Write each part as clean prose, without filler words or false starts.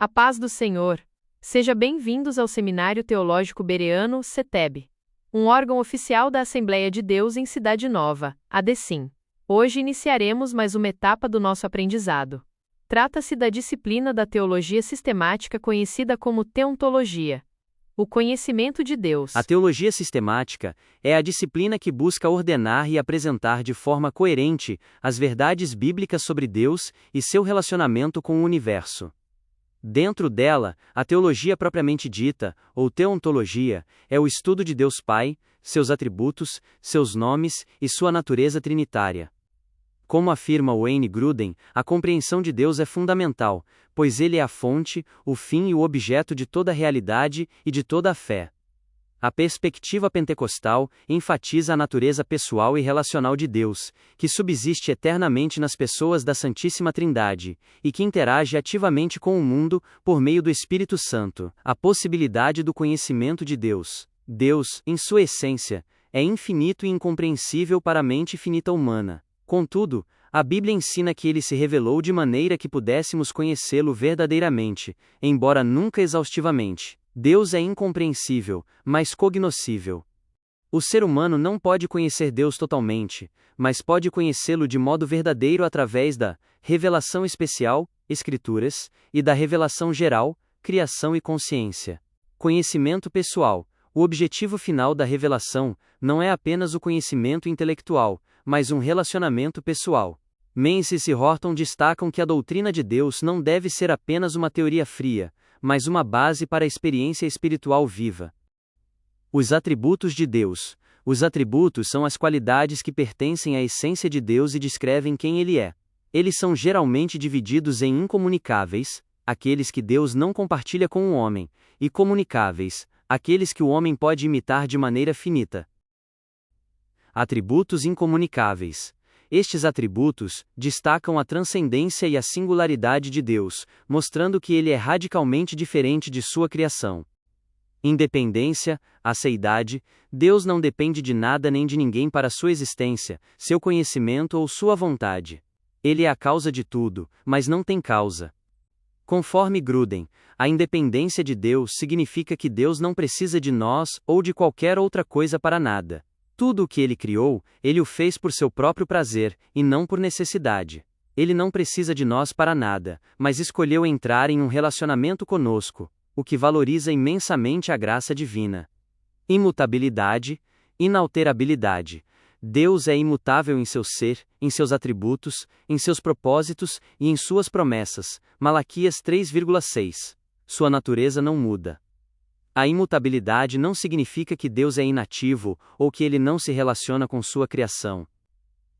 A paz do Senhor. Seja bem-vindos ao Seminário Teológico Bereano, CETEB, um órgão oficial da Assembleia de Deus em Cidade Nova, ADCIM. Hoje iniciaremos mais uma etapa do nosso aprendizado. Trata-se da disciplina da teologia sistemática conhecida como teontologia. O conhecimento de Deus. A teologia sistemática é a disciplina que busca ordenar e apresentar de forma coerente as verdades bíblicas sobre Deus e seu relacionamento com o universo. Dentro dela, a teologia propriamente dita, ou teontologia, é o estudo de Deus Pai, seus atributos, seus nomes e sua natureza trinitária. Como afirma Wayne Grudem, a compreensão de Deus é fundamental, pois ele é a fonte, o fim e o objeto de toda a realidade e de toda a fé. A perspectiva pentecostal enfatiza a natureza pessoal e relacional de Deus, que subsiste eternamente nas pessoas da Santíssima Trindade, e que interage ativamente com o mundo por meio do Espírito Santo. A possibilidade do conhecimento de Deus. Deus, em sua essência, é infinito e incompreensível para a mente finita humana. Contudo, a Bíblia ensina que ele se revelou de maneira que pudéssemos conhecê-lo verdadeiramente, embora nunca exaustivamente. Deus é incompreensível, mas cognoscível. O ser humano não pode conhecer Deus totalmente, mas pode conhecê-lo de modo verdadeiro através da revelação especial, Escrituras, e da revelação geral, criação e consciência. Conhecimento pessoal. O objetivo final da revelação não é apenas o conhecimento intelectual, mas um relacionamento pessoal. Menzies e Horton destacam que a doutrina de Deus não deve ser apenas uma teoria fria, mas uma base para a experiência espiritual viva. Os atributos de Deus. Os atributos são as qualidades que pertencem à essência de Deus e descrevem quem Ele é. Eles são geralmente divididos em incomunicáveis, aqueles que Deus não compartilha com o homem, e comunicáveis, aqueles que o homem pode imitar de maneira finita. Atributos incomunicáveis. Estes atributos destacam a transcendência e a singularidade de Deus, mostrando que ele é radicalmente diferente de sua criação. Independência, aceidade. Deus não depende de nada nem de ninguém para sua existência, seu conhecimento ou sua vontade. Ele é a causa de tudo, mas não tem causa. Conforme Grudem, a independência de Deus significa que Deus não precisa de nós ou de qualquer outra coisa para nada. Tudo o que ele criou, ele o fez por seu próprio prazer, e não por necessidade. Ele não precisa de nós para nada, mas escolheu entrar em um relacionamento conosco, o que valoriza imensamente a graça divina. Imutabilidade, inalterabilidade. Deus é imutável em seu ser, em seus atributos, em seus propósitos e em suas promessas. Malaquias 3,6. Sua natureza não muda. A imutabilidade não significa que Deus é inativo ou que ele não se relaciona com sua criação.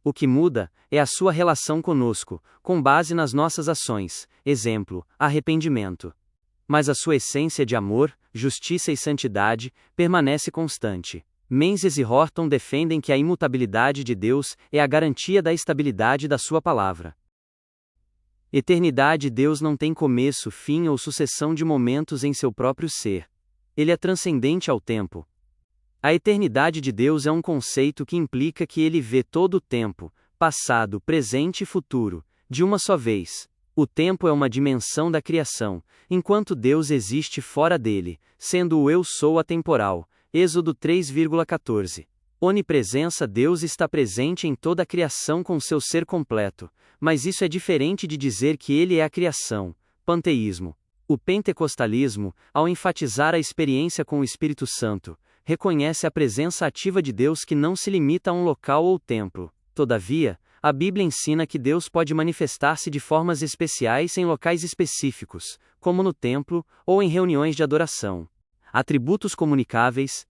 O que muda é a sua relação conosco, com base nas nossas ações, exemplo, arrependimento. Mas a sua essência de amor, justiça e santidade permanece constante. Menzies e Horton defendem que a imutabilidade de Deus é a garantia da estabilidade da sua palavra. Eternidade. Deus não tem começo, fim ou sucessão de momentos em seu próprio ser. Ele é transcendente ao tempo. A eternidade de Deus é um conceito que implica que ele vê todo o tempo, passado, presente e futuro, de uma só vez. O tempo é uma dimensão da criação, enquanto Deus existe fora dele, sendo o eu sou atemporal. Êxodo 3,14. Onipresença. Deus está presente em toda a criação com seu ser completo, mas isso é diferente de dizer que ele é a criação. Panteísmo. O pentecostalismo, ao enfatizar a experiência com o Espírito Santo, reconhece a presença ativa de Deus que não se limita a um local ou templo. Todavia, a Bíblia ensina que Deus pode manifestar-se de formas especiais em locais específicos, como no templo ou em reuniões de adoração. Atributos comunicáveis.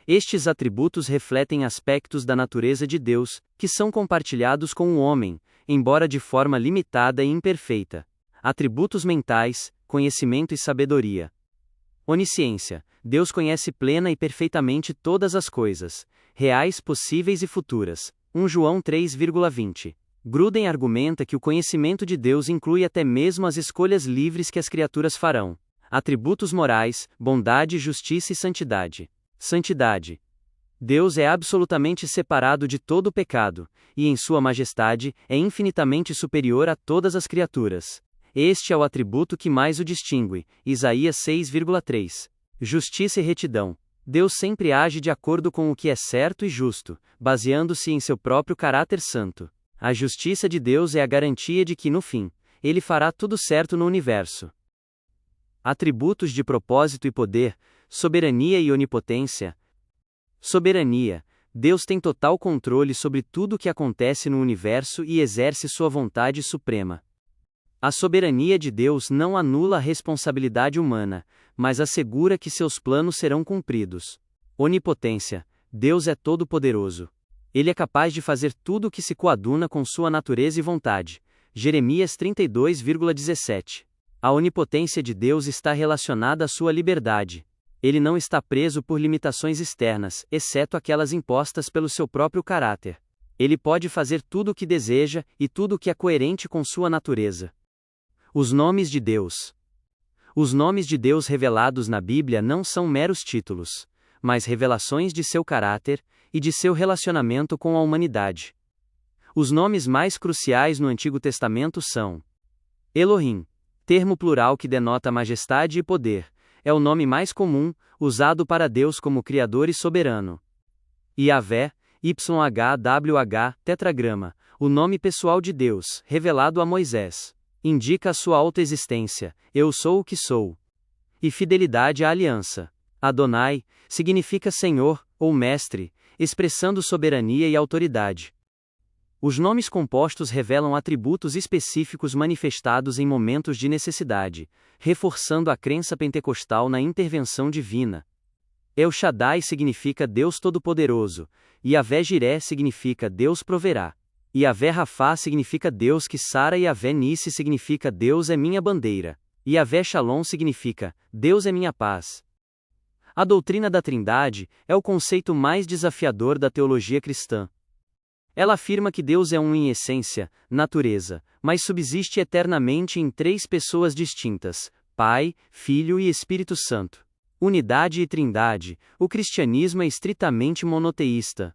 Estes atributos refletem aspectos da natureza de Deus, que são compartilhados com o homem, embora de forma limitada e imperfeita. Atributos mentais, conhecimento e sabedoria. Onisciência. Deus conhece plena e perfeitamente todas as coisas, reais, possíveis e futuras. 1 João 3,20. Grudem argumenta que o conhecimento de Deus inclui até mesmo as escolhas livres que as criaturas farão. Atributos morais, bondade, justiça e santidade. Santidade. Deus é absolutamente separado de todo o pecado, e em sua majestade, é infinitamente superior a todas as criaturas. Este é o atributo que mais o distingue. Isaías 6,3. Justiça e retidão. Deus sempre age de acordo com o que é certo e justo, baseando-se em seu próprio caráter santo. A justiça de Deus é a garantia de que, no fim, Ele fará tudo certo no universo. Atributos de propósito e poder, soberania e onipotência. Soberania. Deus tem total controle sobre tudo o que acontece no universo e exerce sua vontade suprema. A soberania de Deus não anula a responsabilidade humana, mas assegura que seus planos serão cumpridos. Onipotência. Deus é todo-poderoso. Ele é capaz de fazer tudo o que se coaduna com sua natureza e vontade. Jeremias 32,17. A onipotência de Deus está relacionada à sua liberdade. Ele não está preso por limitações externas, exceto aquelas impostas pelo seu próprio caráter. Ele pode fazer tudo o que deseja, e tudo o que é coerente com sua natureza. Os nomes de Deus. Os nomes de Deus revelados na Bíblia não são meros títulos, mas revelações de seu caráter e de seu relacionamento com a humanidade. Os nomes mais cruciais no Antigo Testamento são Elohim, termo plural que denota majestade e poder, é o nome mais comum, usado para Deus como Criador e soberano. Yahvé, YHWH, tetragrama, o nome pessoal de Deus, revelado a Moisés. Indica a sua autoexistência, eu sou o que sou. E fidelidade à aliança. Adonai, significa Senhor, ou Mestre, expressando soberania e autoridade. Os nomes compostos revelam atributos específicos manifestados em momentos de necessidade, reforçando a crença pentecostal na intervenção divina. El Shaddai significa Deus Todo-Poderoso, Yahvé Jiré significa Deus proverá. Yahvé Rafá significa Deus que sara e Yahvé Nissi significa Deus é minha bandeira. Yahvé Shalom significa Deus é minha paz. A doutrina da Trindade é o conceito mais desafiador da teologia cristã. Ela afirma que Deus é um em essência, natureza, mas subsiste eternamente em três pessoas distintas: Pai, Filho e Espírito Santo. Unidade e Trindade. O cristianismo é estritamente monoteísta.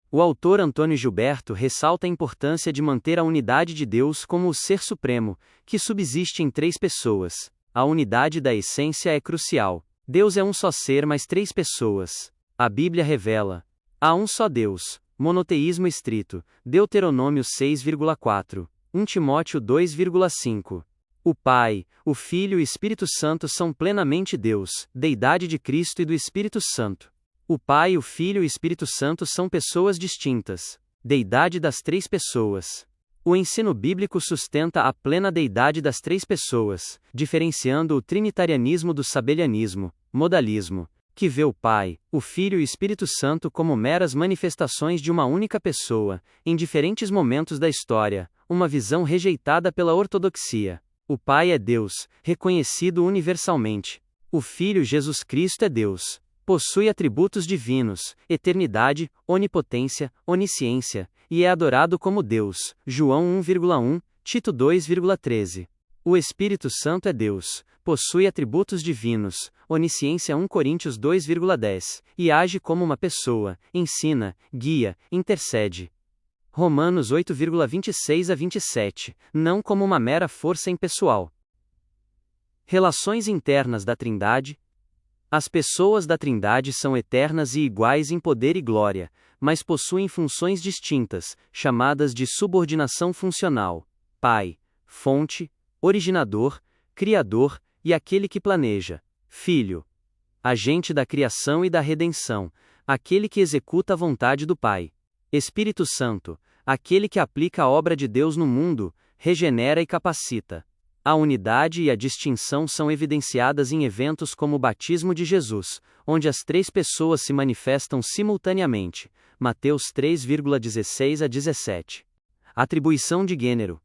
O autor Antônio Gilberto ressalta a importância de manter a unidade de Deus como o Ser Supremo, que subsiste em três pessoas. A unidade da essência é crucial. Deus é um só ser, mas três pessoas. A Bíblia revela: há um só Deus. Monoteísmo estrito. Deuteronômio 6,4. 1 Timóteo 2,5. O Pai, o Filho e o Espírito Santo são plenamente Deus, deidade de Cristo e do Espírito Santo. O Pai, o Filho e o Espírito Santo são pessoas distintas, deidade das três pessoas. O ensino bíblico sustenta a plena deidade das três pessoas, diferenciando o trinitarianismo do sabelianismo, modalismo, que vê o Pai, o Filho e o Espírito Santo como meras manifestações de uma única pessoa, em diferentes momentos da história, uma visão rejeitada pela ortodoxia. O Pai é Deus, reconhecido universalmente. O Filho Jesus Cristo é Deus. Possui atributos divinos, eternidade, onipotência, onisciência, e é adorado como Deus. João 1,1, Tito 2,13. O Espírito Santo é Deus, possui atributos divinos, onisciência 1 Coríntios 2,10, e age como uma pessoa, ensina, guia, intercede. Romanos 8,26 a 27, não como uma mera força impessoal. Relações internas da Trindade. As pessoas da Trindade são eternas e iguais em poder e glória, mas possuem funções distintas, chamadas de subordinação funcional: Pai, fonte, originador, criador, e aquele que planeja; Filho, agente da criação e da redenção, aquele que executa a vontade do Pai; Espírito Santo, aquele que aplica a obra de Deus no mundo, regenera e capacita. A unidade e a distinção são evidenciadas em eventos como o batismo de Jesus, onde as três pessoas se manifestam simultaneamente. Mateus 3,16 a 17. Atribuição de gênero.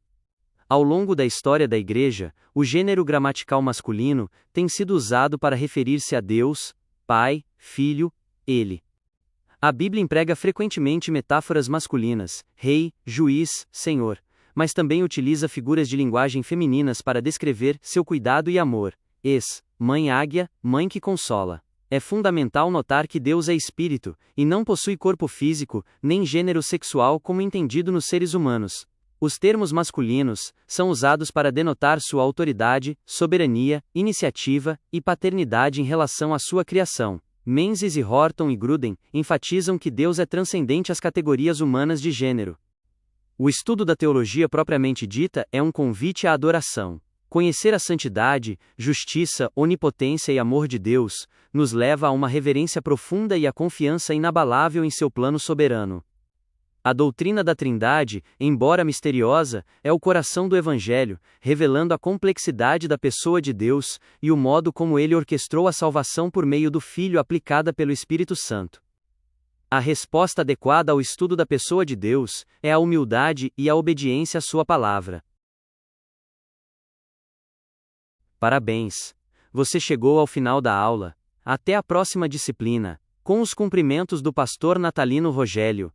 Ao longo da história da Igreja, o gênero gramatical masculino tem sido usado para referir-se a Deus, Pai, Filho, Ele. A Bíblia emprega frequentemente metáforas masculinas: rei, juiz, senhor, mas também utiliza figuras de linguagem femininas para descrever seu cuidado e amor: mãe águia, mãe que consola. É fundamental notar que Deus é espírito, e não possui corpo físico, nem gênero sexual como entendido nos seres humanos. Os termos masculinos são usados para denotar sua autoridade, soberania, iniciativa e paternidade em relação à sua criação. Menzies e Horton e Gruden enfatizam que Deus é transcendente às categorias humanas de gênero. O estudo da teologia propriamente dita é um convite à adoração. Conhecer a santidade, justiça, onipotência e amor de Deus nos leva a uma reverência profunda e a confiança inabalável em seu plano soberano. A doutrina da Trindade, embora misteriosa, é o coração do Evangelho, revelando a complexidade da pessoa de Deus e o modo como ele orquestrou a salvação por meio do Filho aplicada pelo Espírito Santo. A resposta adequada ao estudo da pessoa de Deus é a humildade e a obediência à sua palavra. Parabéns! Você chegou ao final da aula. Até a próxima disciplina. Com os cumprimentos do pastor Natalino Rogério.